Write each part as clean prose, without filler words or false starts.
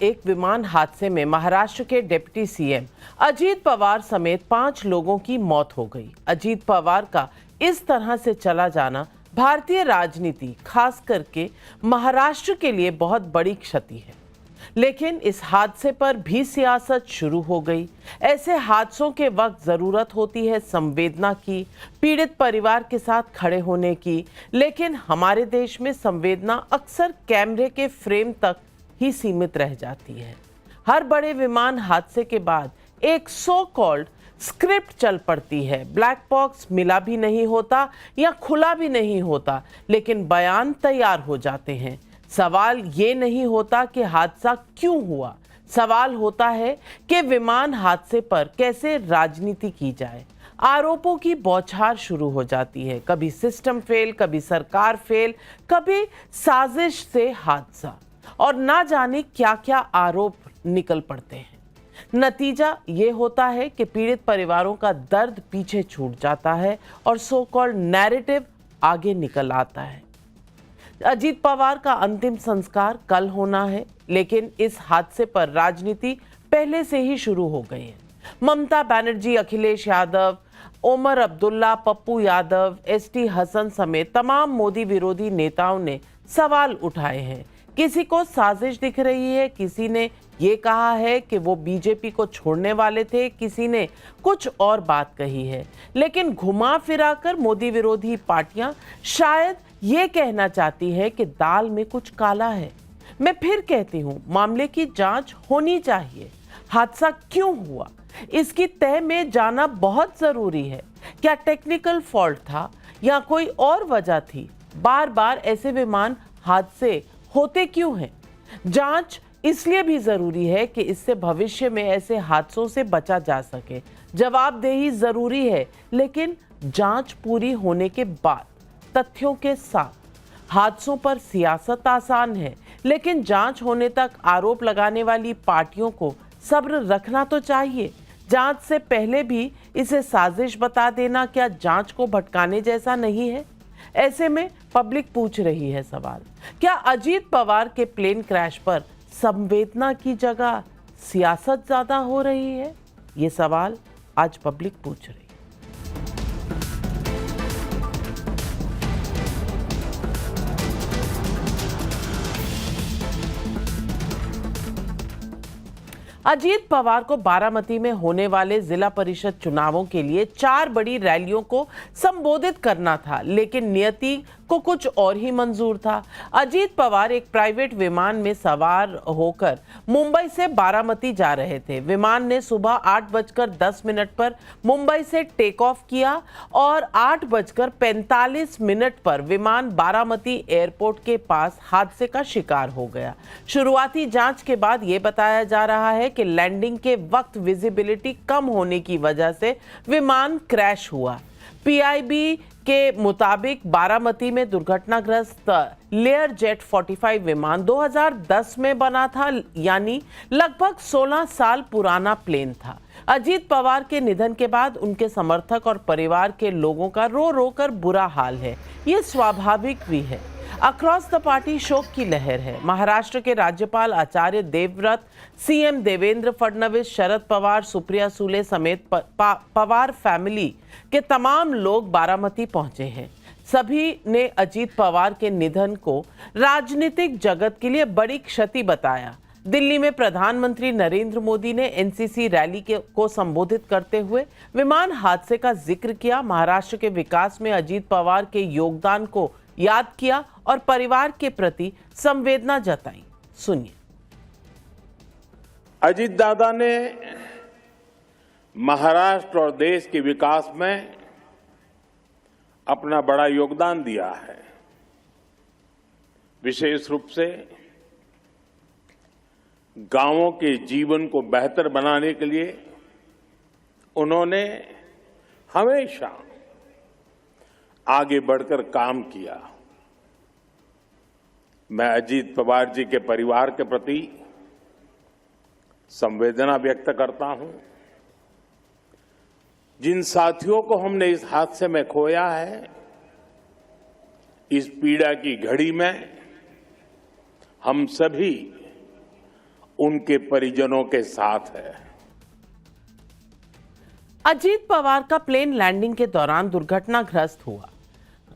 एक विमान हादसे में महाराष्ट्र के डिप्टी सीएम अजीत पवार समेत 5 लोगों की मौत हो गई। अजीत पवार का इस तरह से चला जाना भारतीय राजनीति, खास करके महाराष्ट्र के लिए बहुत बड़ी क्षति है। लेकिन इस हादसे पर भी सियासत शुरू हो गई। ऐसे हादसों के वक्त जरूरत होती है संवेदना की, पीड़ित परिवार के साथ खड़े होने की। लेकिन हमारे देश में संवेदना अक्सर कैमरे के फ्रेम तक ही सीमित रह जाती है। हर बड़े विमान हादसे के बाद एक सो कॉल्ड स्क्रिप्ट चल पड़ती है। ब्लैक बॉक्स मिला भी नहीं होता या खुला भी नहीं होता, लेकिन बयान तैयार हो जाते हैं। सवाल ये नहीं होता कि हादसा क्यों हुआ, सवाल होता है कि विमान हादसे पर कैसे राजनीति की जाए। आरोपों की बौछार शुरू हो जाती है, कभी सिस्टम फेल, कभी सरकार फेल, कभी साजिश से हादसा, और ना जाने क्या क्या आरोप निकल पड़ते हैं। नतीजा ये होता है कि पीड़ित परिवारों का दर्द पीछे छूट जाता है और सो कॉल्ड नैरेटिव आगे निकल आता है। अजीत पवार का अंतिम संस्कार कल होना है, लेकिन इस हादसे पर राजनीति पहले से ही शुरू हो गई है। ममता बनर्जी, अखिलेश यादव, ओमर अब्दुल्ला, पप्पू यादव, एसटी हसन समेत तमाम मोदी विरोधी नेताओं ने सवाल उठाए हैं। किसी को साजिश दिख रही है, किसी ने ये कहा है कि वो बीजेपी को छोड़ने वाले थे, किसी ने कुछ और बात कही है। लेकिन घुमा फिरा कर मोदी विरोधी पार्टियां शायद ये कहना चाहती है कि दाल में कुछ काला है। मैं फिर कहती हूँ, मामले की जांच होनी चाहिए। हादसा क्यों हुआ, इसकी तह में जाना बहुत जरूरी है। क्या टेक्निकल फॉल्ट था या कोई और वजह थी? बार बार ऐसे विमान हादसे होते क्यों हैं? जांच इसलिए भी जरूरी है कि इससे भविष्य में ऐसे हादसों से बचा जा सके। जवाबदेही जरूरी है, लेकिन जांच पूरी होने के बाद तथ्यों के साथ। हादसों पर सियासत आसान है, लेकिन जांच होने तक आरोप लगाने वाली पार्टियों को सब्र रखना तो चाहिए। जांच से पहले भी इसे साजिश बता देना क्या जांच को भटकाने जैसा नहीं है? ऐसे में पब्लिक पूछ रही है सवाल, क्या अजीत पवार के प्लेन क्रैश पर संवेदना की जगह सियासत ज्यादा हो रही है? ये सवाल आज पब्लिक पूछ रही है। अजीत पवार को बारामती में होने वाले जिला परिषद चुनावों के लिए 4 बड़ी रैलियों को संबोधित करना था, लेकिन नियति को कुछ और ही मंजूर था। अजीत पवार एक प्राइवेट विमान में सवार होकर मुंबई से बारामती जा रहे थे। विमान ने सुबह 8:10 पर मुंबई से टेक ऑफ किया और 8:45 पर विमान बारामती एयरपोर्ट के पास हादसे का शिकार हो गया। शुरुआती जांच के बाद ये बताया जा रहा है कि लैंडिंग के वक्त विजिबिलिटी कम होने की वजह से विमान क्रैश हुआ। पीआईबी के मुताबिक बारामती में दुर्घटनाग्रस्त लेयर जेट 45 विमान 2010 में बना था, यानी लगभग 16 साल पुराना प्लेन था। अजीत पवार के निधन के बाद उनके समर्थक और परिवार के लोगों का रो रो कर बुरा हाल है। ये स्वाभाविक भी है। अक्रॉस द पार्टी शोक की लहर है। महाराष्ट्र के राज्यपाल आचार्य देवव्रत, सीएम देवेंद्र फडणवीस, शरद पवार, सुप्रिया सुले समेत पवार फैमिली के तमाम लोग बारामती पहुंचे हैं। सभी ने अजीत पवार के निधन को राजनीतिक जगत के लिए बड़ी क्षति बताया। दिल्ली में प्रधानमंत्री नरेंद्र मोदी ने एनसीसी रैली को संबोधित करते हुए विमान हादसे का जिक्र किया। महाराष्ट्र के विकास में अजीत पवार के योगदान को याद किया और परिवार के प्रति संवेदना जताई। सुनिए। अजीत दादा ने महाराष्ट्र और देश के विकास में अपना बड़ा योगदान दिया है। विशेष रूप से गांवों के जीवन को बेहतर बनाने के लिए उन्होंने हमेशा आगे बढ़कर काम किया। मैं अजीत पवार जी के परिवार के प्रति संवेदना व्यक्त करता हूं। जिन साथियों को हमने इस हादसे में खोया है, इस पीड़ा की घड़ी में हम सभी उनके परिजनों के साथ है। अजीत पवार का प्लेन लैंडिंग के दौरान दुर्घटनाग्रस्त हुआ।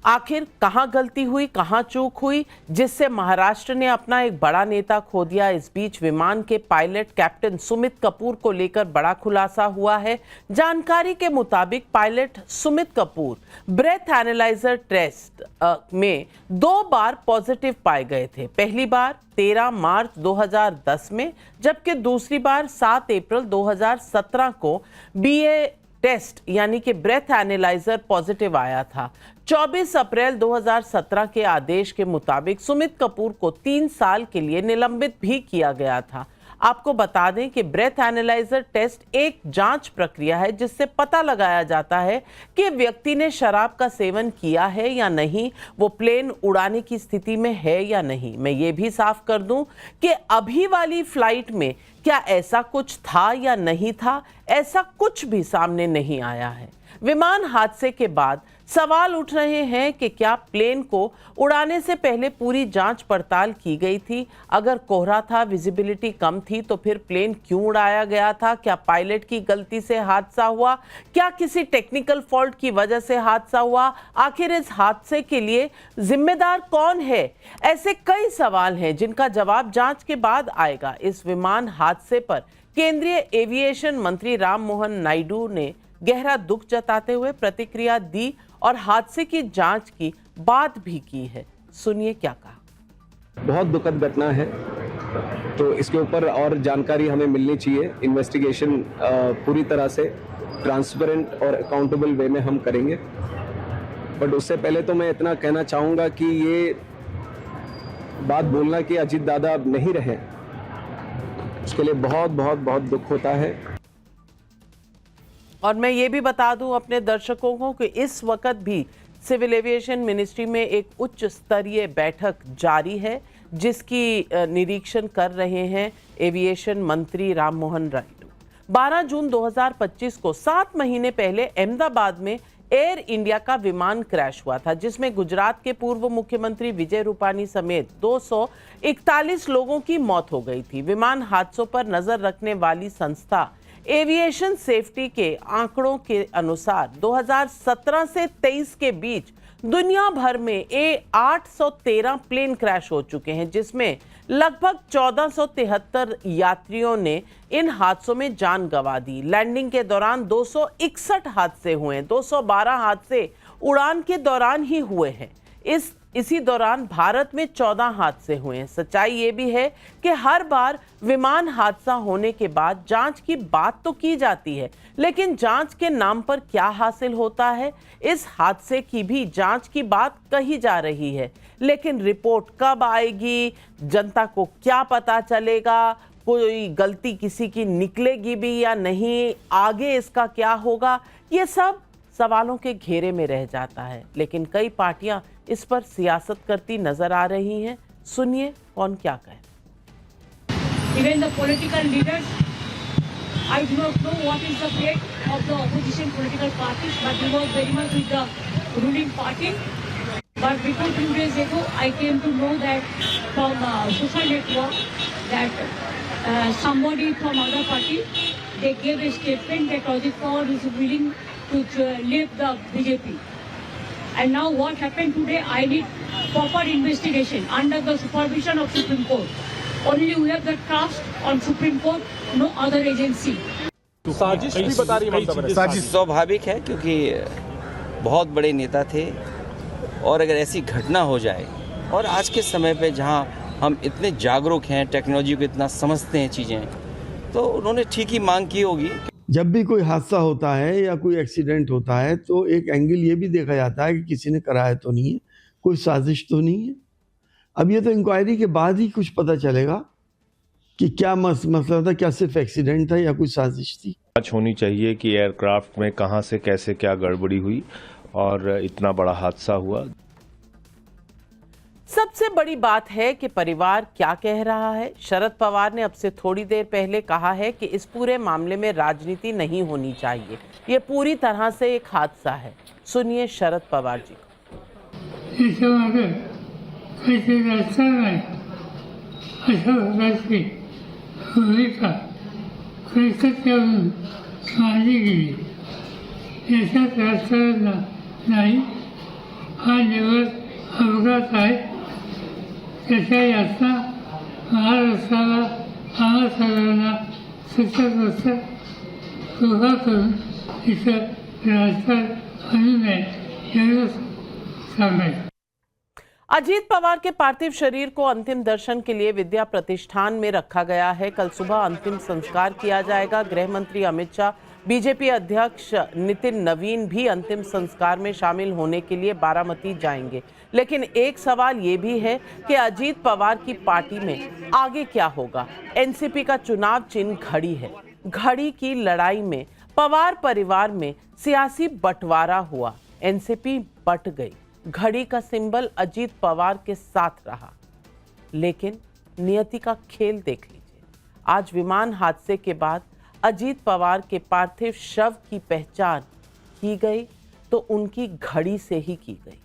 आखिर कहां गलती हुई, कहां चूक हुई, जिससे महाराष्ट्र ने अपना एक बड़ा नेता खो दिया। इस बीच विमान के पायलट कैप्टन सुमित कपूर को लेकर बड़ा खुलासा हुआ है। जानकारी के मुताबिक pilot Sumit Kapoor breath analyser test में 2 बार पॉजिटिव पाए गए थे। पहली बार 13 मार्च 2010 में, जबकि दूसरी बार 7 अप्रैल 2017 को BA टेस्ट यानी कि ब्रेथ एनालाइजर पॉजिटिव आया था। 24 अप्रैल 2017 के आदेश के मुताबिक सुमित कपूर को 3 साल के लिए निलंबित भी किया गया था। आपको बता दें कि ब्रेथ एनालाइजर टेस्ट एक जांच प्रक्रिया है जिससे पता लगाया जाता है कि व्यक्ति ने शराब का सेवन किया है या नहीं, वो प्लेन उड़ाने की स्थिति में है या नहीं। मैं ये भी साफ कर दूं कि अभी वाली फ्लाइट में क्या ऐसा कुछ था या नहीं था, ऐसा कुछ भी सामने नहीं आया है। विमान हादसे के बाद सवाल उठ रहे हैं कि क्या प्लेन को उड़ाने से पहले पूरी जांच पड़ताल की गई थी? अगर कोहरा था, विजिबिलिटी कम थी, तो फिर प्लेन क्यों उड़ाया गया था? क्या पायलट की गलती से हादसा हुआ? क्या किसी टेक्निकल फॉल्ट की वजह से हादसा हुआ? आखिर इस हादसे के लिए जिम्मेदार कौन है? ऐसे कई सवाल हैं जिनका जवाब जांच के बाद आएगा। इस विमान हादसे पर केंद्रीय एविएशन मंत्री राममोहन नायडू ने गहरा दुख जताते हुए प्रतिक्रिया दी और हादसे की जांच की बात भी की है। सुनिए क्या कहा। बहुत दुखद घटना है, तो इसके ऊपर और जानकारी हमें मिलनी चाहिए। इन्वेस्टिगेशन पूरी तरह से ट्रांसपेरेंट और अकाउंटेबल वे में हम करेंगे। बट उससे पहले तो मैं इतना कहना चाहूँगा कि ये बात बोलना कि अजीत दादा अब नहीं रहे, उसके लिए बहुत बहुत बहुत दुख होता है। और मैं ये भी बता दूं अपने दर्शकों को कि इस वक्त भी सिविल एविएशन मिनिस्ट्री में एक उच्च स्तरीय बैठक जारी है जिसकी निरीक्षण कर रहे हैं एविएशन मंत्री राममोहन नायडू। 12 जून 2025 को 7 महीने पहले अहमदाबाद में एयर इंडिया का विमान क्रैश हुआ था जिसमें गुजरात के पूर्व मुख्यमंत्री विजय रूपानी समेत 241 लोगों की मौत हो गई थी। विमान हादसों पर नजर रखने वाली संस्था एविएशन सेफ्टी के आंकड़ों के अनुसार 2017 से 23 के बीच दुनिया भर में 813 प्लेन क्रैश हो चुके हैं, जिसमें लगभग 1473 यात्रियों ने इन हादसों में जान गंवा दी। लैंडिंग के दौरान 261 हादसे हुए हैं, 212 हादसे उड़ान के दौरान ही हुए हैं। इसी दौरान भारत में 14 हादसे हुए हैं। सच्चाई ये भी है कि हर बार विमान हादसा होने के बाद जांच की बात तो की जाती है, लेकिन जांच के नाम पर क्या हासिल होता है? इस हादसे की भी जांच की बात कही जा रही है, लेकिन रिपोर्ट कब आएगी, जनता को क्या पता चलेगा, कोई गलती किसी की निकलेगी भी या नहीं, आगे इसका क्या होगा, ये सब सवालों के घेरे में रह जाता है। लेकिन कई पार्टियां इस पर सियासत करती नजर आ रही हैं। सुनिए कौन क्या कहे। Even the political leaders, I do not know what is the fate of the opposition political parties, but they were very much with the ruling party. But before 2 days ago, I came to know that from social network that somebody from other party, they gave a statement that Ajit Pawar is willing to leave the BJP. And now what happened today, I need proper investigation under the supervision of Supreme Court. Only we have the trust on Supreme Court, no other agency. साजिश भी बता रही है। साजिश स्वाभाविक है क्योंकि बहुत बड़े नेता थे और अगर ऐसी घटना हो जाए और आज के समय पे जहां हम इतने जागरूक हैं, टेक्नोलॉजी को इतना समझते हैं चीज़ें, तो उन्होंने ठीक ही मांग की होगी। जब भी कोई हादसा होता है या कोई एक्सीडेंट होता है तो एक एंगल ये भी देखा जाता है कि किसी ने कराया तो नहीं है, कोई साजिश तो नहीं है। अब ये तो इंक्वायरी के बाद ही कुछ पता चलेगा कि क्या मसला था, क्या सिर्फ एक्सीडेंट था या कोई साजिश थी। जांच होनी चाहिए कि एयरक्राफ्ट में कहां से कैसे क्या गड़बड़ी हुई और इतना बड़ा हादसा हुआ। सबसे बड़ी बात है कि परिवार क्या कह रहा है। शरद पवार ने अब से थोड़ी देर पहले कहा है कि इस पूरे मामले में राजनीति नहीं होनी चाहिए, ये पूरी तरह से एक हादसा है। सुनिए शरद पवार जी को। भूमिका कर्तव्य मानली गेली याचा प्रश्न नाही. हा निवड अपघात आहे. त्याच्या यातना महाराष्ट्राला आम्हा सगळ्यांना सतत कृपा करून इथं राजकारण आणू नये एवढंच सांगायचं. अजीत पवार के पार्थिव शरीर को अंतिम दर्शन के लिए विद्या प्रतिष्ठान में रखा गया है. कल सुबह अंतिम संस्कार किया जाएगा. गृह मंत्री अमित शाह, बीजेपी अध्यक्ष नितिन नवीन भी अंतिम संस्कार में शामिल होने के लिए बारामती जाएंगे. लेकिन एक सवाल ये भी है कि अजीत पवार की पार्टी में आगे क्या होगा. एनसीपी का चुनाव चिन्ह घड़ी है. घड़ी की लड़ाई में पवार परिवार में सियासी बंटवारा हुआ. एनसीपी बट गई. घड़ी का सिंबल अजीत पवार के साथ रहा. लेकिन नियति का खेल देख लीजिए. आज विमान हादसे के बाद अजीत पवार के पार्थिव शव की पहचान की गई तो उनकी घड़ी से ही की गई.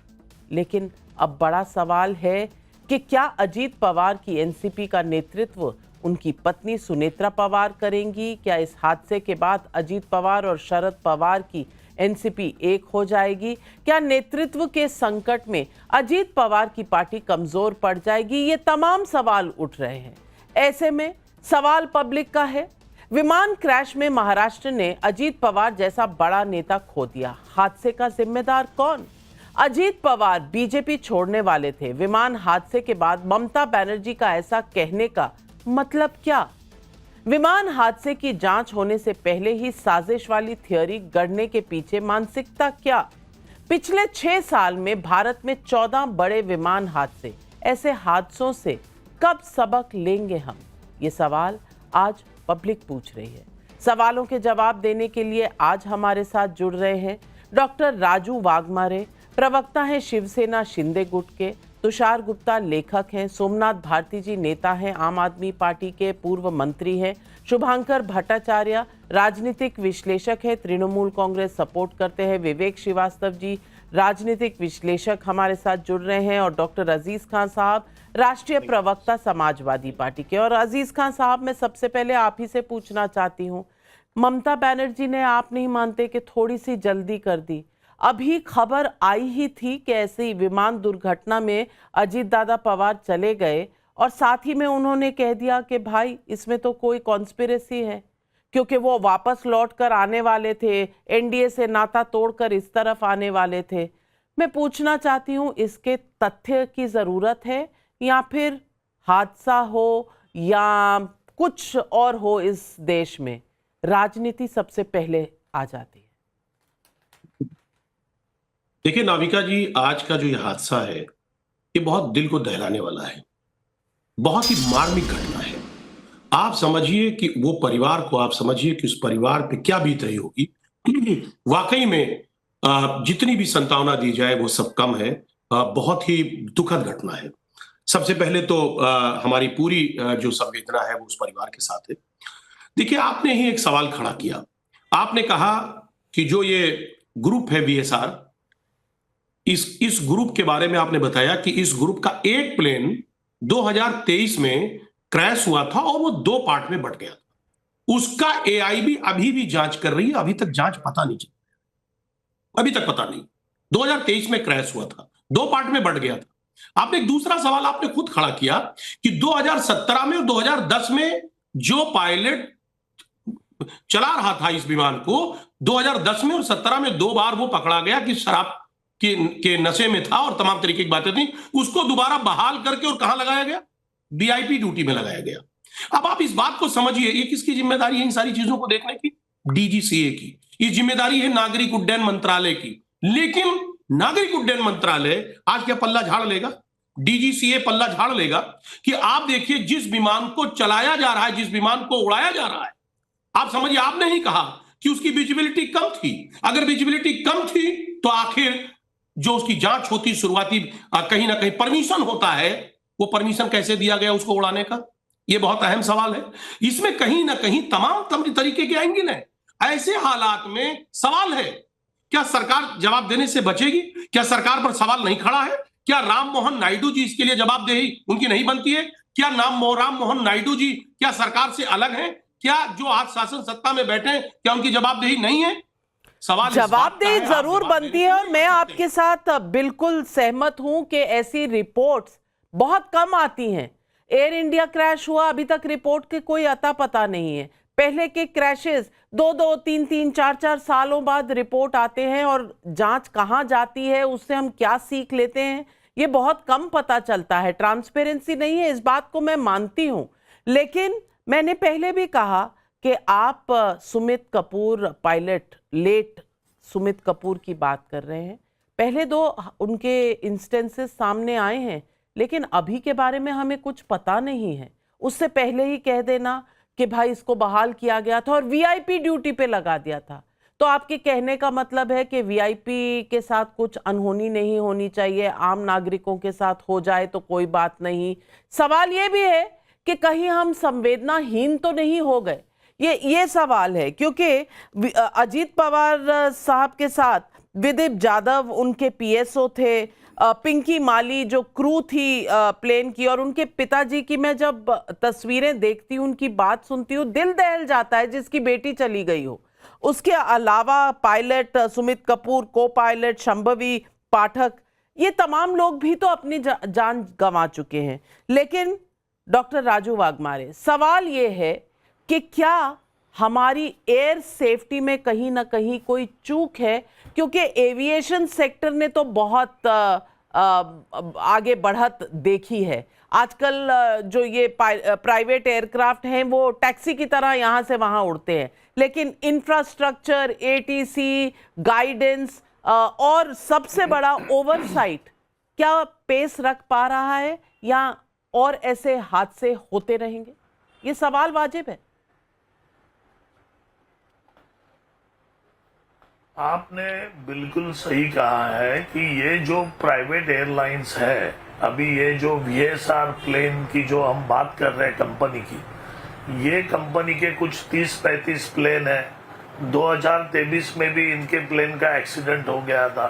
लेकिन अब बड़ा सवाल है कि क्या अजीत पवार की एनसीपी का नेतृत्व उनकी पत्नी सुनेत्रा पवार करेंगी. क्या इस हादसे के बाद अजीत पवार और शरद पवार की एनसीपी एक हो जाएगी. क्या नेतृत्व के संकट में अजीत पवार की पार्टी कमजोर पड़ जाएगी. ये तमाम सवाल उठ रहे हैं. ऐसे में सवाल पब्लिक का है. विमान क्रैश में महाराष्ट्र ने अजीत पवार जैसा बड़ा नेता खो दिया. हादसे का जिम्मेदार कौन. अजीत पवार बीजेपी छोड़ने वाले थे. विमान हादसे के बाद ममता बनर्जी का ऐसा कहने का मतलब क्या. विमान हादसे की जांच होने से पहले ही साजिश वाली थियोरी गढ़ने के पीछे मानसिकता क्या. पिछले 6 साल में भारत में 14 बड़े विमान हादसे. ऐसे हादसों से कब सबक लेंगे हम. ये सवाल आज पब्लिक पूछ रही है. सवालों के जवाब देने के लिए आज हमारे साथ जुड़ रहे हैं डॉक्टर राजू वाघमारे, प्रवक्ता हैं शिवसेना शिंदे गुट के. तुषार गुप्ता लेखक हैं. सोमनाथ भारती जी नेता हैं, आम आदमी पार्टी के पूर्व मंत्री हैं. शुभांकर भट्टाचार्य राजनीतिक विश्लेषक हैं, तृणमूल कांग्रेस सपोर्ट करते हैं. विवेक श्रीवास्तव जी राजनीतिक विश्लेषक हमारे साथ जुड़ रहे हैं. और डॉक्टर अजीज खान साहब राष्ट्रीय प्रवक्ता समाजवादी पार्टी के. और अजीज खान साहब, मैं सबसे पहले आप ही से पूछना चाहती हूँ, ममता बनर्जी ने आप नहीं मानते कि थोड़ी सी जल्दी कर दी. अभी खबर आई ही थी कि ऐसी विमान दुर्घटना में अजीत दादा पवार चले गए और साथ ही में उन्होंने कह दिया कि भाई इसमें तो कोई कॉन्स्पिरेसी है, क्योंकि वो वापस लौटकर आने वाले थे, एनडीए से नाता तोड़कर इस तरफ आने वाले थे. मैं पूछना चाहती हूँ, इसके तथ्य की ज़रूरत है या फिर हादसा हो या कुछ और हो. इस देश में राजनीति सबसे पहले आ जाती है. देखिए नाविका जी, आज का जो ये हादसा है ये बहुत दिल को दहलाने वाला है. बहुत ही मार्मिक घटना है. आप समझिए कि वो परिवार को, आप समझिए कि उस परिवार पे क्या बीत रही होगी. वाकई में जितनी भी संतावना दी जाए वो सब कम है. बहुत ही दुखद घटना है. सबसे पहले तो हमारी पूरी जो संवेदना है वो उस परिवार के साथ है. देखिए, आपने ही एक सवाल खड़ा किया. आपने कहा कि जो ये ग्रुप है VSR, इस ग्रुप के बारे में आपने बताया कि इस ग्रुप का एक प्लेन 2023 में क्रैश हुआ था और वो 2 पार्ट में बट गया था. उसका AIB अभी भी जांच कर रही है. अभी तक जांच पता नहीं चली, अभी तक पता नहीं. 2023 में क्रैश हुआ था, 2 पार्ट में बट गया था. आपने एक दूसरा सवाल आपने खुद खड़ा किया कि 2017 में और 2010 में जो पायलट चला रहा था इस विमान को, 2010 में और 17 में 2 बार वो पकड़ा गया कि शराब के नशे में था और तमाम तरीके की बातें थी. उसको दोबारा बहाल करके और कहां लगाया गया, VIP ड्यूटी में लगाया गया. अब आप इस बात को समझिए, ये किसकी जिम्मेदारी है इन सारी चीजों को देखने की? DGCA की. ये जिम्मेदारी है नागरिक उड्डयन मंत्रालय की. लेकिन नागरिक उड्डयन मंत्रालय आज क्या पल्ला झाड़ लेगा? DGCA पल्ला झाड़ लेगा कि आप देखिए जिस विमान को चलाया जा रहा है, जिस विमान को उड़ाया जा रहा है, आप समझिए, आपने ही कहा कि उसकी विजिबिलिटी कम थी. अगर विजिबिलिटी कम थी तो आखिर जो उसकी जांच होती शुरुआती कहीं ना कहीं परमिशन होता है, वो परमिशन कैसे दिया गया उसको उड़ाने का? ये बहुत अहम सवाल है. इसमें कहीं ना कहीं तमाम तरीके के एंगल है. ऐसे हालात में सवाल है, क्या सरकार जवाब देने से बचेगी? क्या सरकार पर सवाल नहीं खड़ा है? क्या राम मोहन नायडू जी इसके लिए जवाबदेही उनकी नहीं बनती है? क्या राम मोहन नायडू जी क्या सरकार से अलग हैं? क्या जो आज शासन सत्ता में बैठे हैं क्या उनकी जवाबदेही नहीं है? सवाल जवाबदेही जरूर बनती है और मैं आपके साथ बिल्कुल सहमत हूं कि ऐसी रिपोर्ट्स बहुत कम आती हैं। एयर इंडिया क्रैश हुआ, अभी तक रिपोर्ट के कोई अता पता नहीं है। पहले के क्रैशेस 2-2, 3-3, 4-4 सालों बाद रिपोर्ट आते हैं और जांच कहां जाती है, उससे हम क्या सीख लेते हैं, ये बहुत कम पता चलता है। ट्रांसपेरेंसी नहीं है, इस बात को मैं मानती हूं। लेकिन मैंने पहले भी कहा कि आप सुमित कपूर पायलट, लेट सुमित कपूर की बात कर रहे हैं। पहले 2 उनके इंस्टेंसेस सामने आए हैं, लेकिन अभी के बारे में हमें कुछ पता नहीं है। उससे पहले ही कह देना कि भाई इसको बहाल किया गया था और वीआईपी ड्यूटी पे लगा दिया था, तो आपके कहने का मतलब है कि वीआईपी के साथ कुछ अनहोनी नहीं होनी चाहिए, आम नागरिकों के साथ हो जाए तो कोई बात नहीं। सवाल ये भी है कि कहीं हम संवेदनाहीन तो नहीं हो गए, ये सवाल है, क्योंकि अजीत पवार साहब के साथ विदीप जाधव उनके पीएसओ थे, पिंकी माली जो क्रू थी प्लेन की, और उनके पिताजी की मैं जब तस्वीरें देखती हूँ, उनकी बात सुनती हूँ, दिल दहल जाता है जिसकी बेटी चली गई हो। उसके अलावा पायलट सुमित कपूर, को पायलट शंभवी पाठक, ये तमाम लोग भी तो अपनी जान गंवा चुके हैं। लेकिन डॉक्टर राजू वाघमारे, सवाल ये है कि क्या हमारी एयर सेफ्टी में कहीं ना कहीं कोई चूक है? क्योंकि एविएशन सेक्टर ने तो बहुत आगे बढ़त देखी है। आजकल जो ये प्राइवेट एयरक्राफ्ट हैं वो टैक्सी की तरह यहाँ से वहाँ उड़ते हैं, लेकिन इंफ्रास्ट्रक्चर, एटीसी, गाइडेंस और सबसे बड़ा ओवरसाइट क्या पेस रख पा रहा है, या और ऐसे हादसे होते रहेंगे? ये सवाल वाजिब है। आपने बिल्कुल सही कहा है कि ये जो प्राइवेट एयरलाइंस है, अभी ये जो VSR प्लेन की जो हम बात कर रहे हैं कंपनी की, ये कंपनी के कुछ 30-35 प्लेन है। 2023 में भी इनके प्लेन का एक्सीडेंट हो गया था।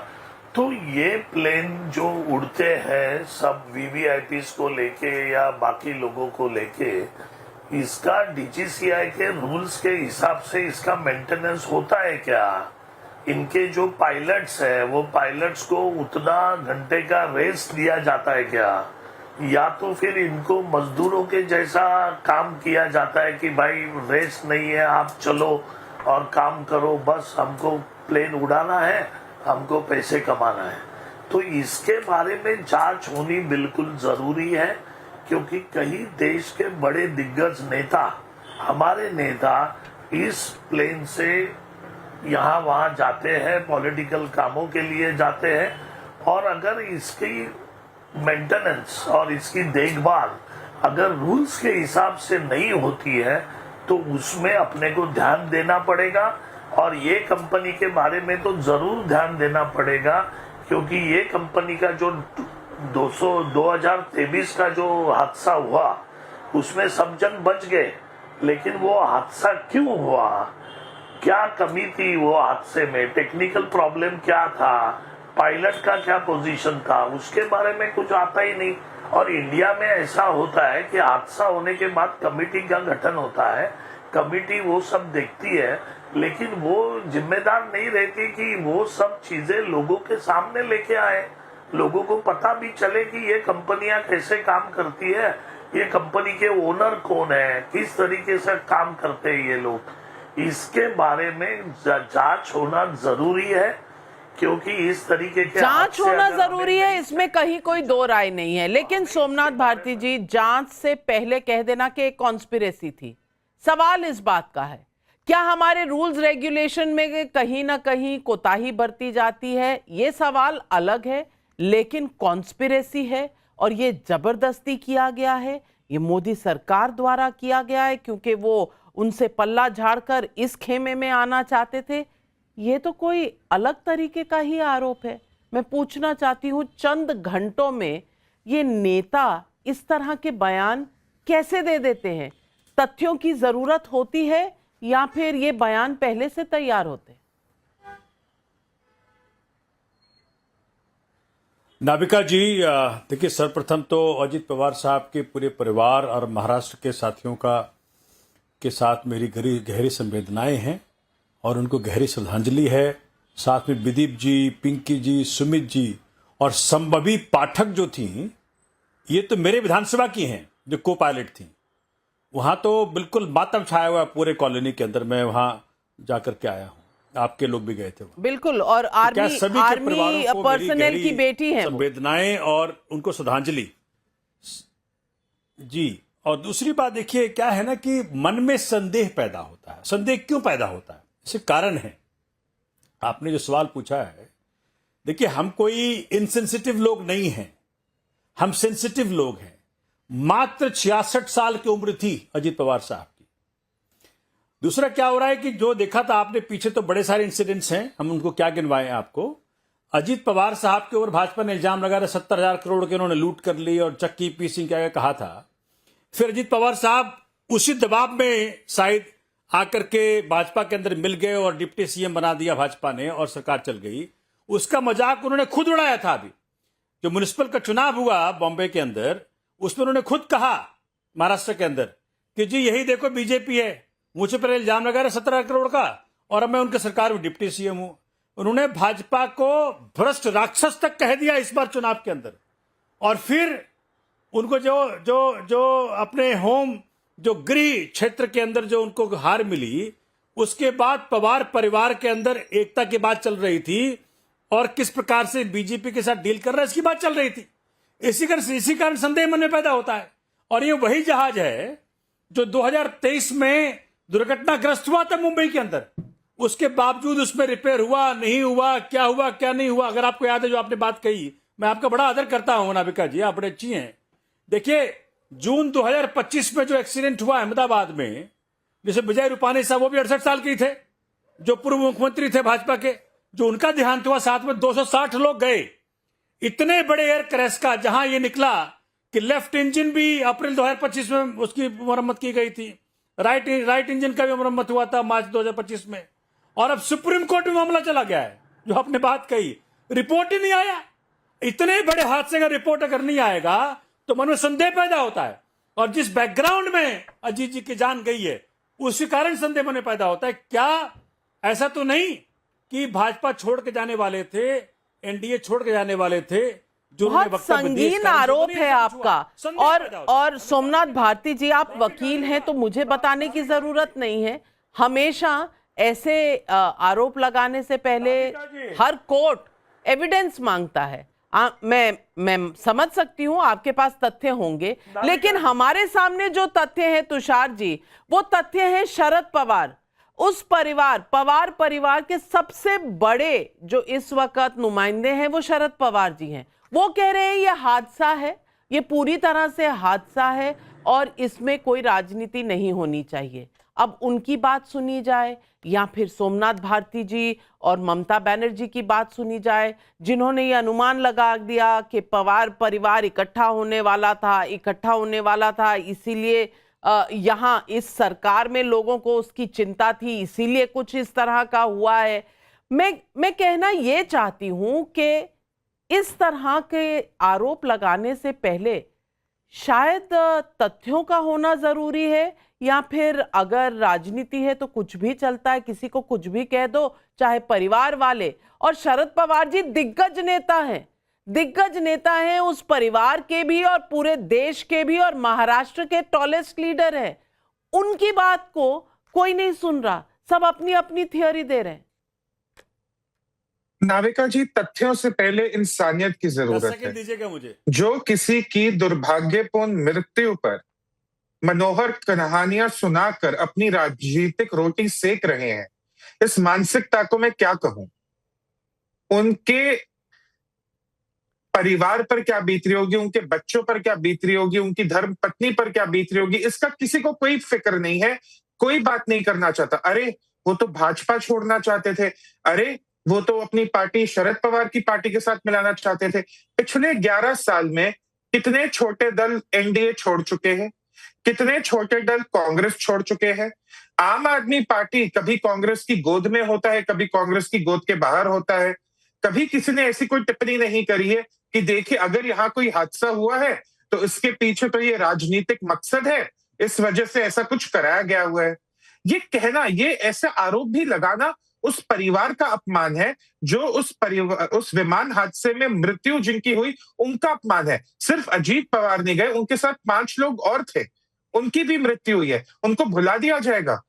तो ये प्लेन जो उड़ते हैं सब VVIPs को लेके या बाकी लोगों को लेके, इसका DGCI के रूल्स के हिसाब से इसका मेंटेनेंस होता है क्या? इनके जो पायलट्स है वो पायलट्स को उतना घंटे का रेस्ट दिया जाता है क्या? या तो फिर इनको मजदूरों के जैसा काम किया जाता है कि भाई रेस्ट नहीं है, आप चलो और काम करो, बस हमको प्लेन उड़ाना है, हमको पैसे कमाना है। तो इसके बारे में जांच होनी बिल्कुल जरूरी है, क्योंकि कई देश के बड़े दिग्गज नेता, हमारे नेता इस प्लेन से यहाँ वहाँ जाते हैं, पॉलिटिकल कामों के लिए जाते हैं, और अगर इसकी मेंटेनेंस और इसकी देखभाल अगर रूल्स के हिसाब से नहीं होती है तो उसमें अपने को ध्यान देना पड़ेगा। और ये कंपनी के बारे में तो जरूर ध्यान देना पड़ेगा, क्योंकि ये कंपनी का जो 2023 का जो हादसा हुआ उसमें सब जन बच गए, लेकिन वो हादसा क्यों हुआ, क्या कमी थी वो हादसे में, टेक्निकल प्रॉब्लम क्या था, पायलट का क्या पोजीशन था, उसके बारे में कुछ आता ही नहीं। और इंडिया में ऐसा होता है कि हादसा होने के बाद कमेटी का गठन होता है, कमेटी वो सब देखती है, लेकिन वो जिम्मेदार नहीं रहती कि वो सब चीजें लोगों के सामने लेके आए, लोगों को पता भी चले कि ये कंपनियां कैसे काम करती है, ये कंपनी के ओनर कौन है, किस तरीके से काम करते हैं ये लोग। इसके बारे में जांच होना जरूरी है, क्योंकि इस तरीके के जांच होना जरूरी है, इसमें कहीं कोई दो राय नहीं है। लेकिन सोमनाथ भारती जी, जांच से पहले कह देना कि एक कॉन्स्पिरेसी थी, सवाल इस बात का है क्या हमारे रूल्स रेगुलेशन में कहीं ना कहीं कोताही बरती जाती है, ये सवाल अलग है। लेकिन कॉन्स्पिरेसी है और ये जबरदस्ती किया गया है, ये मोदी सरकार द्वारा किया गया है, क्योंकि वो उनसे पल्ला झाड़कर इस खेमे में आना चाहते थे, ये तो कोई अलग तरीके का ही आरोप है। मैं पूछना चाहती हूँ, चंद घंटों में ये नेता इस तरह के बयान कैसे दे देते हैं? तथ्यों की जरूरत होती है या फिर ये बयान पहले से तैयार होते हैं? नाविका जी, देखिए, सर्वप्रथम तो अजीत पवार साहब के पूरे परिवार और महाराष्ट्र के साथियों के साथ मेरी गहरी संवेदनाएं हैं और उनको गहरी श्रद्धांजलि है। साथ में विदीप जी, पिंकी जी, सुमित जी और संभवी पाठक जो थी, ये तो मेरे विधानसभा की हैं जो को पायलट थी। वहां तो बिल्कुल मातम छाया हुआ पूरे कॉलोनी के अंदर। मैं वहां जाकर के आया हूं, आपके लोग भी गए थे वहां। बिल्कुल, और आर्मी पर्सनल की बेटी है, संवेदनाएं और उनको श्रद्धांजलि जी। और दूसरी बात देखिए, क्या है ना कि मन में संदेह पैदा होता है। संदेह क्यों पैदा होता है? इसके कारण है, आपने जो सवाल पूछा है, देखिए, हम कोई इनसेंसिटिव लोग नहीं हैं, हम सेंसिटिव लोग हैं। मात्र 66 साल की उम्र थी अजीत पवार साहब की। दूसरा क्या हो रहा है कि जो देखा था आपने पीछे, तो बड़े सारे इंसिडेंट्स हैं, हम उनको क्या गिनवाएं आपको। अजीत पवार साहब के ऊपर भाजपा ने इल्जाम लगा रहा 70,000 करोड़ के उन्होंने लूट कर ली और चक्की पीसी क्या कहा था। फिर अजीत पवार साहब उसी दबाव में शायद आकर के भाजपा के अंदर मिल गए और डिप्टी सीएम बना दिया भाजपा ने और सरकार चल गई। उसका मजाक उन्होंने खुद उड़ाया था। अभी जो म्युनिसिपल का चुनाव हुआ बॉम्बे के अंदर, उसमें उन्होंने खुद कहा महाराष्ट्र के अंदर कि जी यही देखो बीजेपी है, मुझे पर इल्जाम लगा रहे 17 करोड़ का और अब मैं उनकी सरकार में डिप्टी सीएम हूं। उन्होंने भाजपा को भ्रष्ट राक्षस तक कह दिया इस बार चुनाव के अंदर। और फिर उनको जो अपने होम जो गृह क्षेत्र के अंदर जो उनको हार मिली, उसके बाद पवार परिवार के अंदर एकता की बात चल रही थी और किस प्रकार से बीजेपी के साथ डील कर रहा है इसकी बात चल रही थी। इसी कारण संदेह मन में पैदा होता है। और ये वही जहाज है जो 2023 में दुर्घटनाग्रस्त हुआ था मुंबई के अंदर। उसके बावजूद उसमें रिपेयर हुआ नहीं हुआ, क्या नहीं हुआ। अगर आपको याद है जो आपने बात कही, मैं आपका बड़ा आदर करता हूं नाविका जी, आप बड़े अच्छी हैं। देखिए, जून 2025 में जो एक्सीडेंट हुआ अहमदाबाद में, जैसे विजय रूपानी साहब, वो भी 68 साल के थे, जो पूर्व मुख्यमंत्री थे भाजपा के, जो उनका देहांत हुआ, साथ में 260 लोग गए। इतने बड़े एयर क्रैश का, जहां ये निकला कि लेफ्ट इंजन भी अप्रैल 2025 में उसकी मरम्मत की गई थी, राइट इंजन का भी मरम्मत हुआ था मार्च 2025 में। और अब सुप्रीम कोर्ट में मामला चला गया है। जो आपने बात कही, रिपोर्ट ही नहीं आया। इतने बड़े हादसे का रिपोर्ट अगर नहीं आएगा तो मन में संदेह पैदा होता है। और जिस बैकग्राउंड में अजीत जी की जान गई है, उसी कारण संदेह मन में पैदा होता है। क्या ऐसा तो नहीं कि भाजपा छोड़ के जाने वाले थे, एनडीए छोड़ के जाने वाले थे? जो बहुत संगीन आरोप है आपका। और सोमनाथ भारती जी, आप वकील हैं तो मुझे बताने की जरूरत नहीं है। हमेशा ऐसे आरोप लगाने से पहले हर कोर्ट एविडेंस मांगता है। मैं समझ सकती हूं आपके पास तथ्य होंगे, लेकिन हमारे सामने जो तथ्य हैं तुषार जी, वो तथ्य हैं शरद पवार, उस पवार परिवार के सबसे बड़े जो इस वक्त नुमाइंदे हैं वो शरद पवार जी हैं। वो कह रहे हैं ये हादसा है, ये पूरी तरह से हादसा है और इसमें कोई राजनीति नहीं होनी चाहिए। अब उनकी बात सुनी जाए या फिर सोमनाथ भारती जी और ममता बनर्जी की बात सुनी जाए, जिन्होंने ये अनुमान लगा दिया कि पवार परिवार इकट्ठा होने वाला था, इसीलिए यहाँ इस सरकार में लोगों को उसकी चिंता थी, इसीलिए कुछ इस तरह का हुआ है। मैं कहना ये चाहती हूं कि इस तरह के आरोप लगाने से पहले शायद तथ्यों का होना जरूरी है, या फिर अगर राजनीति है तो कुछ भी चलता है, किसी को कुछ भी कह दो, चाहे परिवार वाले। और शरद पवार जी दिग्गज नेता हैं उस परिवार के भी और पूरे देश के भी, और महाराष्ट्र के टॉलेस्ट लीडर हैं। उनकी बात को कोई नहीं सुन रहा, सब अपनी अपनी थियोरी दे रहे हैं। नाविका जी, तथ्यों से पहले इंसानियत की जरूरत है। दीजिएगा मुझे। जो किसी की दुर्भाग्यपूर्ण मृत्यु पर मनोहर कहानियां सुनाकर अपनी राजनीतिक रोटी सेक रहे हैं, इस मानसिकता को मैं क्या कहूं। उनके परिवार पर क्या बीत रही होगी, उनके बच्चों पर क्या बीत रही होगी, उनकी धर्म पत्नी पर क्या बीत रही होगी, इसका किसी को कोई फिक्र नहीं है, कोई बात नहीं करना चाहता। अरे वो तो भाजपा छोड़ना चाहते थे, अरे वो तो अपनी पार्टी शरद पवार की पार्टी के साथ मिलाना चाहते थे। पिछले 11 साल में कितने छोटे दल एनडीए छोड़ चुके हैं, कितने छोटे दल कांग्रेस छोड़ चुके हैं। आम आदमी पार्टी कभी कांग्रेस की गोद में होता है, कभी कांग्रेस की गोद के बाहर होता है। कभी किसी ने ऐसी कोई टिप्पणी नहीं करी है कि देखिए अगर यहाँ कोई हादसा हुआ है तो इसके पीछे तो ये राजनीतिक मकसद है, इस वजह से ऐसा कुछ कराया गया हुआ है। ये कहना, ये ऐसा आरोप भी लगाना उस परिवार का अपमान है जो उस विमान हादसे में मृत्यु जिनकी हुई उनका अपमान है। सिर्फ अजीत पवार नहीं गए, उनके साथ 5 लोग और थे, उनकी भी मृत्यु हुई है, उनको भुला दिया जाएगा?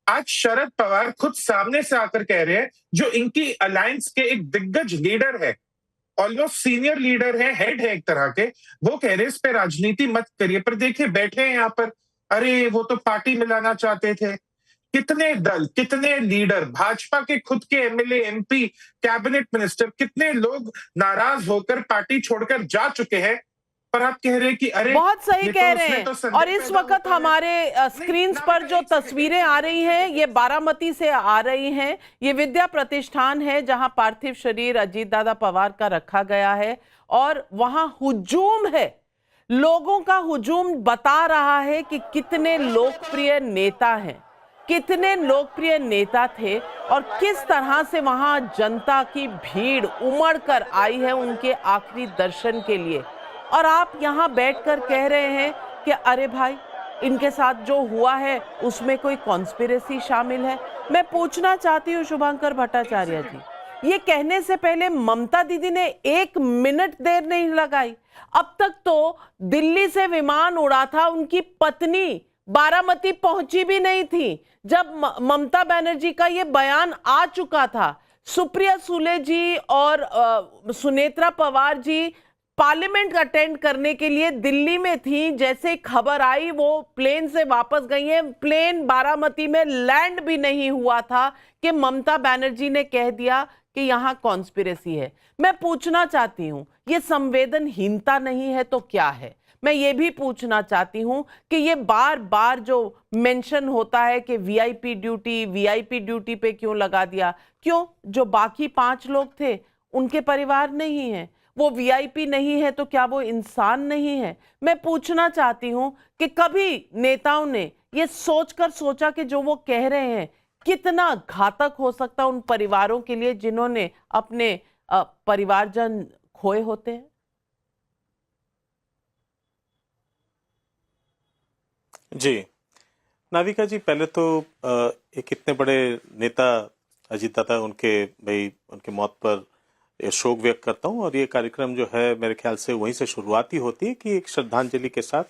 आज शरद पवार खुद सामने से आकर कह रहे हैं, जो इनकी अलायंस के एक दिग्गज लीडर है, ऑलमोस्ट सीनियर लीडर है, हेड है एक तरह के, वो कह रहे हैं इस पे राजनीति मत करिए। पर देखिए बैठे हैं यहाँ पर, अरे वो तो पार्टी मिलाना चाहते थे। कितने दल, कितने लीडर, भाजपा के खुद के एमएलए, एमपी, कैबिनेट मिनिस्टर, कितने लोग नाराज होकर पार्टी छोड़कर जा चुके हैं, पर आप कह रहे हैं कि अरे बहुत सही ये कह तो रहे उसमें हैं। तो संदेह और इस पैदा वक्त होता है। हमारे स्क्रीन्स पर जो तस्वीरें आ रही हैं ये बारामती से आ रही हैं। ये विद्या प्रतिष्ठान है जहां पार्थिव शरीर अजीत दादा पवार का रखा गया है और वहां हुजूम है, लोगों का हुजूम बता रहा है कि कितने लोकप्रिय नेता हैं, कितने लोकप्रिय नेता थे और किस तरह से वहां जनता की भीड़ उमड़ कर आई है उनके आखिरी दर्शन के लिए। और आप यहाँ बैठकर कह रहे हैं कि अरे भाई इनके साथ जो हुआ है उसमें कोई कॉन्स्पिरेसी शामिल है। मैं पूछना चाहती हूँ शुभंकर भट्टाचार्य जी, ये कहने से पहले ममता दीदी ने 1 मिनट देर नहीं लगाई। अब तक तो दिल्ली से विमान उड़ा था, उनकी पत्नी बारामती पहुंची भी नहीं थी जब ममता बनर्जी का ये बयान आ चुका था। सुप्रिया सुले जी और सुनेत्रा पवार जी पार्लियामेंट अटेंड करने के लिए दिल्ली में थी, जैसे खबर आई वो प्लेन से वापस गई हैं। प्लेन बारामती में लैंड भी नहीं हुआ था कि ममता बनर्जी ने कह दिया कि यहाँ कॉन्स्पिरेसी है। मैं पूछना चाहती हूँ, ये संवेदनहीनता नहीं है तो क्या है? मैं ये भी पूछना चाहती हूँ कि ये बार बार जो मेंशन होता है कि वीआईपी ड्यूटी पे क्यों लगा दिया? क्यों? जो बाकी 5 लोग थे उनके परिवार नहीं है, वो वीआईपी नहीं है तो क्या वो इंसान नहीं है? मैं पूछना चाहती हूं कि कभी नेताओं ने ये सोचा कि जो वो कह रहे हैं कितना घातक हो सकता है उन परिवारों के लिए जिन्होंने अपने परिवारजन खोए होते हैं? जी नाविका जी, पहले तो एक इतने बड़े नेता अजीत दादा, उनके मौत पर शोक व्यक्त करता हूं। और ये कार्यक्रम जो है मेरे ख्याल से वहीं से शुरुआत ही होती है कि एक श्रद्धांजलि के साथ,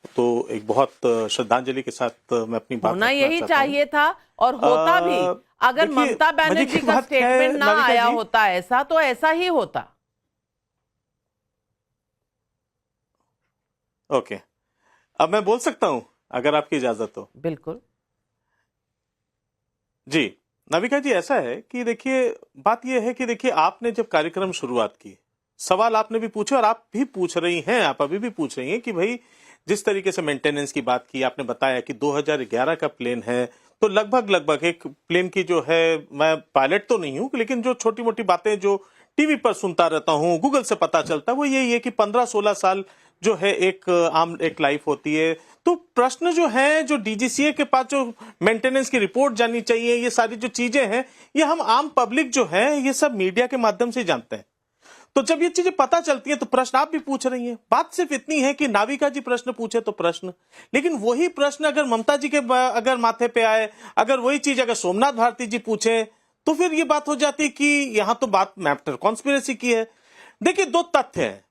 तो एक बहुत श्रद्धांजलि के साथ मैं अपनी बात होना यही चाहिए था और होता भी। अगर ममता बनर्जी का स्टेटमेंट ना आया होता ऐसा, तो ऐसा ही होता। ओके, अब मैं बोल सकता हूं अगर आपकी इजाजत हो? बिल्कुल जी नाविका जी, ऐसा है कि देखिए बात यह है कि देखिए आपने जब कार्यक्रम शुरुआत की, सवाल आपने भी पूछे और आप भी पूछ रही हैं, आप अभी भी पूछ रही हैं कि भाई जिस तरीके से मेंटेनेंस की बात की, आपने बताया कि 2011 का प्लेन है, तो लगभग एक प्लेन की जो है, मैं पायलट तो नहीं हूं लेकिन जो छोटी मोटी बातें जो टीवी पर सुनता रहता हूं, गूगल से पता चलता है, वो यही है कि 15-16 साल जो है एक लाइफ होती है। तो प्रश्न जो है, जो डीजीसीए के पास जो मेंटेनेंस की रिपोर्ट जानी चाहिए, ये सारी जो चीजें हैं, ये हम आम पब्लिक जो है ये सब मीडिया के माध्यम से जानते हैं। तो जब ये चीजें पता चलती हैं तो प्रश्न आप भी पूछ रही हैं। बात सिर्फ इतनी है कि नाविका जी प्रश्न पूछे तो प्रश्न, लेकिन वही प्रश्न अगर ममता जी के अगर माथे पे आए, अगर वही चीज अगर सोमनाथ भारती जी पूछे, तो फिर ये बात हो जाती कि यहां तो बात मैटर कॉन्स्पिरेसी की है। देखिए 2 तथ्य है।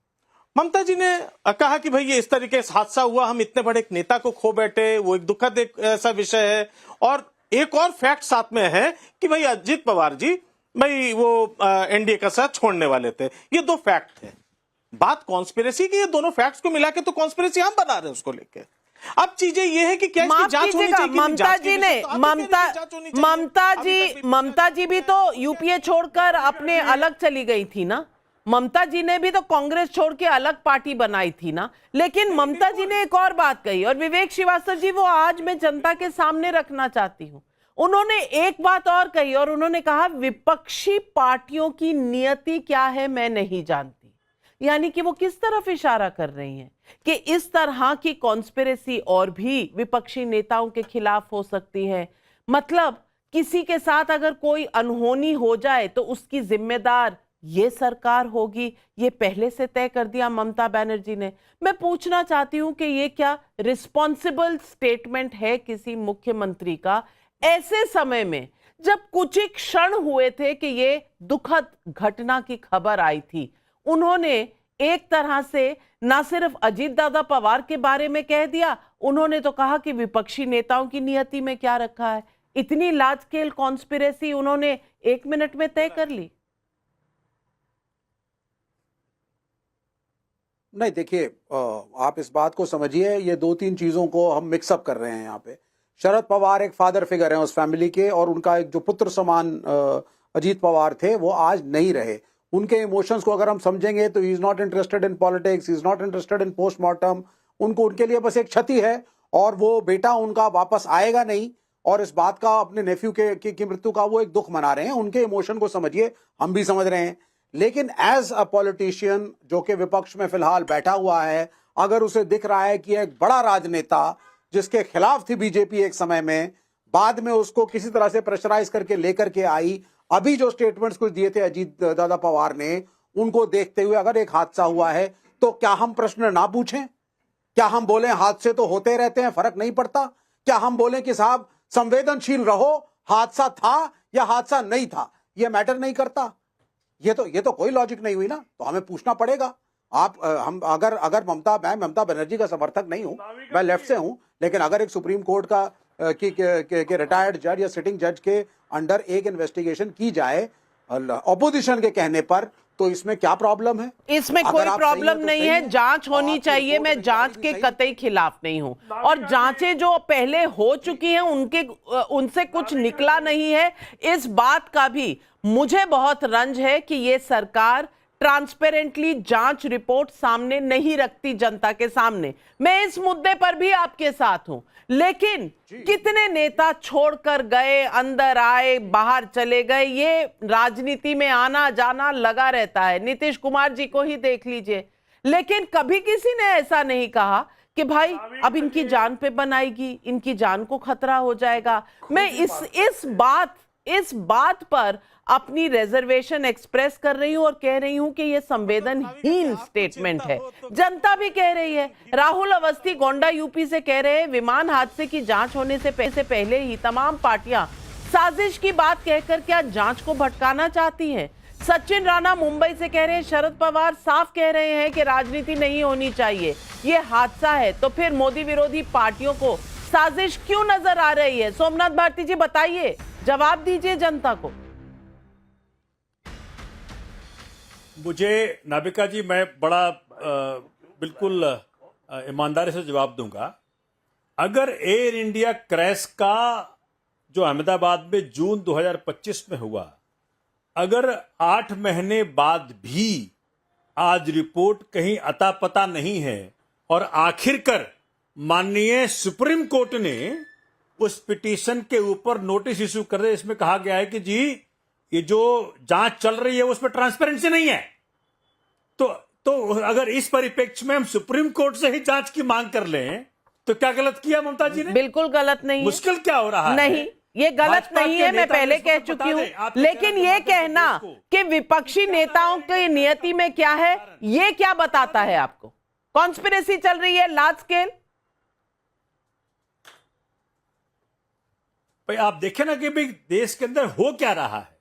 ममता जी ने कहा कि भाई ये इस तरीके से हादसा हुआ, हम इतने बड़े एक नेता को खो बैठे, वो एक दुखद एक ऐसा विषय है। और एक और फैक्ट साथ में है कि भाई अजीत पवार जी भाई वो एनडीए का साथ छोड़ने वाले थे। ये 2 फैक्ट है। बात कॉन्स्पिरेसी की, ये दोनों फैक्ट्स को मिला के तो कॉन्स्पिरेसी हम बना रहे हैं उसको लेके। अब चीजें ये है कि क्या इसकी जांच होनी चाहिए? ममता जी भी तो यूपीए छोड़कर अपने अलग चली गई थी ना। ममता जी ने भी तो कांग्रेस छोड़ के अलग पार्टी बनाई थी ना। लेकिन ममता जी ने एक और बात कही, और विवेक श्रीवास्तव जी वो आज मैं जनता के सामने रखना चाहती हूं। उन्होंने एक बात और कही, और उन्होंने कहा विपक्षी पार्टियों की नियति क्या है मैं नहीं जानती। यानी कि वो किस तरफ इशारा कर रही हैं कि इस तरह की कॉन्स्पिरेसी और भी विपक्षी नेताओं के खिलाफ हो सकती है। मतलब किसी के साथ अगर कोई अनहोनी हो जाए तो उसकी जिम्मेदार ये सरकार होगी, ये पहले से तय कर दिया ममता बनर्जी ने। मैं पूछना चाहती हूं कि ये क्या रिस्पॉन्सिबल स्टेटमेंट है किसी मुख्यमंत्री का ऐसे समय में जब कुछ ही क्षण हुए थे कि ये दुखद घटना की खबर आई थी। उन्होंने एक तरह से ना सिर्फ अजीत दादा पवार के बारे में कह दिया, उन्होंने तो कहा कि विपक्षी नेताओं की नियति में क्या रखा है। इतनी लार्ज स्केल कॉन्स्पिरेसी उन्होंने 1 मिनट में तय कर ली। नहीं, देखिए, आप इस बात को समझिए, ये 2-3 चीजों को हम मिक्सअप कर रहे हैं यहाँ पे। शरद पवार एक फादर फिगर हैं उस फैमिली के, और उनका एक जो पुत्र समान अजीत पवार थे वो आज नहीं रहे। उनके इमोशंस को अगर हम समझेंगे तो he is not interested in politics, he is not interested in postmortem. उनके लिए बस एक क्षति है, और वो बेटा उनका वापस आएगा नहीं, और इस बात का अपने नेफ्यू की मृत्यु का वो एक दुख मना रहे हैं। उनके इमोशन को समझिए, हम भी समझ रहे हैं। लेकिन एज अ पॉलिटिशियन जो कि विपक्ष में फिलहाल बैठा हुआ है, अगर उसे दिख रहा है कि एक बड़ा राजनेता जिसके खिलाफ थी बीजेपी एक समय में, बाद में उसको किसी तरह से प्रेशराइज करके लेकर के आई, अभी जो स्टेटमेंट्स कुछ दिए थे अजीत दादा पवार ने, उनको देखते हुए अगर एक हादसा हुआ है तो क्या हम प्रश्न ना पूछें? क्या हम बोलें हादसे तो होते रहते हैं, फर्क नहीं पड़ता? क्या हम बोलें कि साहब संवेदनशील रहो, हादसा था या हादसा नहीं था, यह मैटर नहीं करता? ये तो कोई लॉजिक नहीं हुई ना। तो हमें पूछना पड़ेगा। हम अगर मैं ममता बनर्जी का समर्थक नहीं हूं, मैं लेफ्ट से हूं, लेकिन अगर एक सुप्रीम कोर्ट का के रिटायर्ड जज या सिटिंग जज के अंडर एक इन्वेस्टिगेशन की जाए ऑपोजिशन के कहने पर, तो इसमें क्या प्रॉब्लम है? इसमें कोई प्रॉब्लम नहीं है, जांच होनी चाहिए। मैं जांच के कतई खिलाफ नहीं हूं, और जांचें जो पहले हो चुकी हैं उनसे कुछ निकला नहीं है, इस बात का भी मुझे बहुत रंज है कि ये सरकार ट्रांसपेरेंटली जांच रिपोर्ट सामने नहीं रखती जनता के सामने। मैं इस मुद्दे पर भी आपके साथ हूं, लेकिन कितने नेता छोड़कर गए, अंदर आए, बाहर चले गए, ये राजनीति में आना जाना लगा रहता है। नीतीश कुमार जी को ही देख लीजिए, लेकिन कभी किसी ने ऐसा नहीं कहा कि भाई अब इनकी जान पे बनाएगी, इनकी जान को खतरा हो जाएगा। मैं इस बात पर अपनी रिजर्वेशन एक्सप्रेस कर रही हूं और कह रही हूं कि यह संवेदनहीन स्टेटमेंट है। जनता भी कह रही है। राहुल अवस्थी गोंडा यूपी से कह रहे हैं विमान हादसे की जांच होने से पहले ही तमाम पार्टियां साजिश की बात कहकर क्या जांच को भटकाना चाहती हैं। सचिन राणा मुंबई से कह रहे हैं शरद पवार साफ कह रहे हैं कि राजनीति नहीं होनी चाहिए, ये हादसा है, तो फिर मोदी विरोधी पार्टियों को साजिश क्यों नजर आ रही है? सोमनाथ भारती जी बताइए, जवाब दीजिए जनता को। मुझे नाबिका जी, मैं बड़ा बिल्कुल ईमानदारी से जवाब दूंगा। अगर एयर इंडिया क्रैश का जो अहमदाबाद में जून 2025 में हुआ, अगर 8 महीने बाद भी आज रिपोर्ट कहीं अता पता नहीं है, और आखिरकार माननीय सुप्रीम कोर्ट ने उस पिटीशन के ऊपर नोटिस इशू कर दे, इसमें कहा गया है कि जी ये जो जांच चल रही है उसमें ट्रांसपेरेंसी नहीं है, तो अगर इस परिप्रेक्ष्य में हम सुप्रीम कोर्ट से ही जांच की मांग कर लें तो क्या गलत किया ममता जी ने? बिल्कुल गलत नहीं। मुश्किल क्या हो रहा है? नहीं, ये गलत नहीं है, मैं पहले कह चुकी हूं, लेकिन ये कहना कि विपक्षी नेताओं की नियति में क्या है, ये क्या बताता है आपको? कॉन्स्पिरेसी चल रही है लार्ज स्केल। भाई आप देखें ना कि भाई देश के अंदर हो क्या रहा है।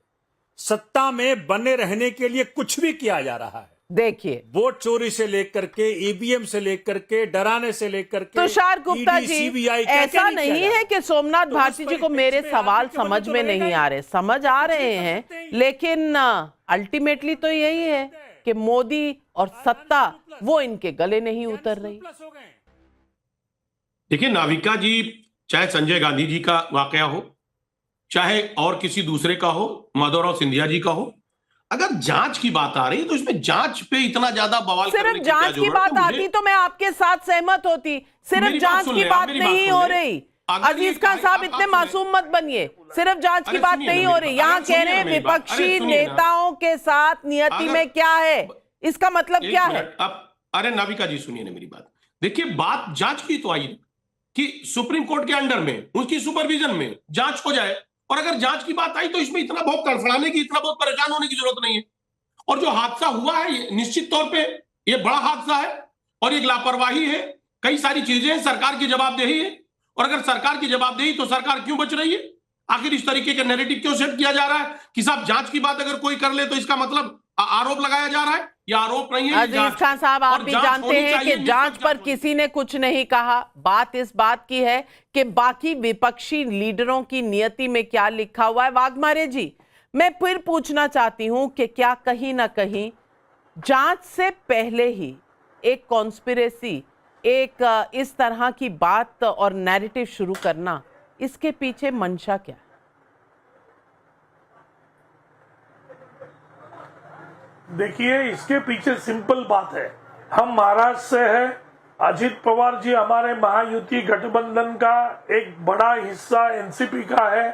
सत्ता में बने रहने के लिए कुछ भी किया जा रहा है। देखिए, वोट चोरी से लेकर के, ईवीएम से लेकर के, डराने से लेकर के, तुषार गुप्ता जी, सीबीआई, ऐसा नहीं है कि सोमनाथ भारती जी को मेरे सवाल समझ में नहीं आ रहे, समझ आ रहे हैं, लेकिन अल्टीमेटली तो यही है कि मोदी और सत्ता वो इनके गले नहीं उतर रही। देखिए नाविका जी, चाहे संजय गांधी जी का वाकया हो, चाहे और किसी दूसरे का हो, माधवराव सिंधिया जी का हो, अगर जांच की बात आ रही है तो इसमें जांच पे इतना ज्यादा बवाल सिर्फ जांच की बात आती तो मैं आपके साथ सहमत होती। सिर्फ जांच की बात नहीं हो रही। अजीज खान साहब इतने मासूम मत बनिए, सिर्फ जांच की बात नहीं हो रही। यहाँ कह रहे हैं विपक्षी नेताओं के साथ नियति में क्या है, इसका मतलब क्या है? अरे नाविका जी सुनिए ना मेरी बात। देखिए बात जांच की तो आई कि सुप्रीम कोर्ट के अंडर में, उसकी सुपरविजन में जांच हो जाए, और अगर जांच की बात आई तो इसमें इतना बहुत तड़फड़ाने की, इतना बहुत परेशान होने की जरूरत नहीं है। और जो हादसा हुआ है ये निश्चित तौर पे ये बड़ा हादसा है और एक लापरवाही है, कई सारी चीजें हैं, सरकार की जवाबदेही है। और अगर सरकार की जवाबदेही तो सरकार क्यों बच रही है? आखिर इस तरीके का नैरेटिव क्यों सेट किया जा रहा है कि साहब जांच की बात अगर कोई कर ले तो इसका मतलब आरोप लगाया जा रहा है? ये आरोप नहीं है। अजीज खान साहब, आप भी जानते हैं कि जांच पर किसी ने कुछ नहीं कहा। बात इस बात की है कि बाकी विपक्षी लीडरों की नियति में क्या लिखा हुआ है। वाघमारे जी, मैं फिर पूछना चाहती हूं कि क्या कहीं ना कहीं जांच से पहले ही एक कॉन्स्पिरेसी, एक इस तरह की बात और नैरेटिव शुरू करना, इसके पीछे मंशा क्या है? देखिए, इसके पीछे सिंपल बात है। हम महाराष्ट्र से हैं, अजीत पवार जी हमारे महायुति गठबंधन का एक बड़ा हिस्सा एनसीपी का है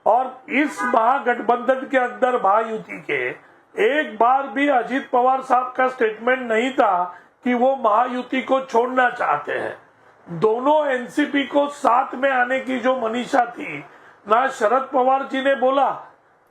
और इस महागठबंधन के अंदर महायुति के एक बार भी अजीत पवार साहब का स्टेटमेंट नहीं था कि वो महायुति को छोड़ना चाहते हैं। दोनों एनसीपी को साथ में आने की जो मनीषा थी, ना शरद पवार जी ने बोला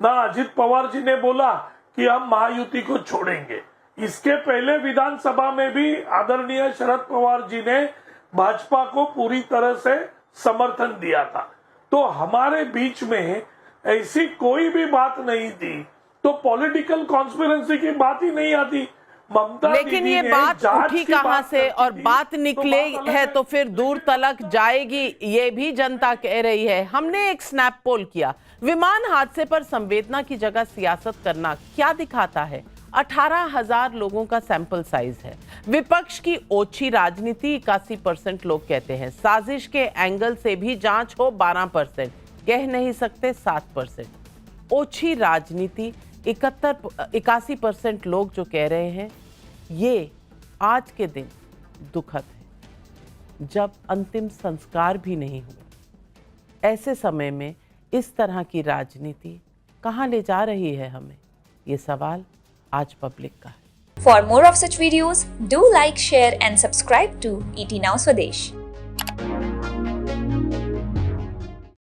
ना अजीत पवार जी ने बोला कि हम महायुति को छोड़ेंगे। इसके पहले विधानसभा में भी आदरणीय शरद पवार जी ने भाजपा को पूरी तरह से समर्थन दिया था। तो हमारे बीच में ऐसी कोई भी बात नहीं थी, तो पॉलिटिकल कॉन्स्पिरेंसी की बात ही नहीं आती। ममता लेकिन ये बात उठी कहां से और बात निकले है तो फिर दूर तलक जाएगी, ये भी जनता कह रही है। हमने एक स्नैप पोल किया, विमान हादसे पर संवेदना की जगह सियासत करना क्या दिखाता है? 18,000 लोगों का सैंपल साइज है। विपक्ष की ओछी राजनीति 81% लोग कहते हैं। साजिश के एंगल से भी जांच हो 12%, कह नहीं सकते 7%। ओछी राजनीति 81% लोग जो कह रहे हैं, ये आज के दिन दुखद है जब अंतिम संस्कार भी नहीं हुए। ऐसे समय में इस तरह की राजनीति कहां ले जा रही है हमें? ये सवाल आज पब्लिक का है। For more of such videos, do like, share and subscribe to ET Now Swadesh.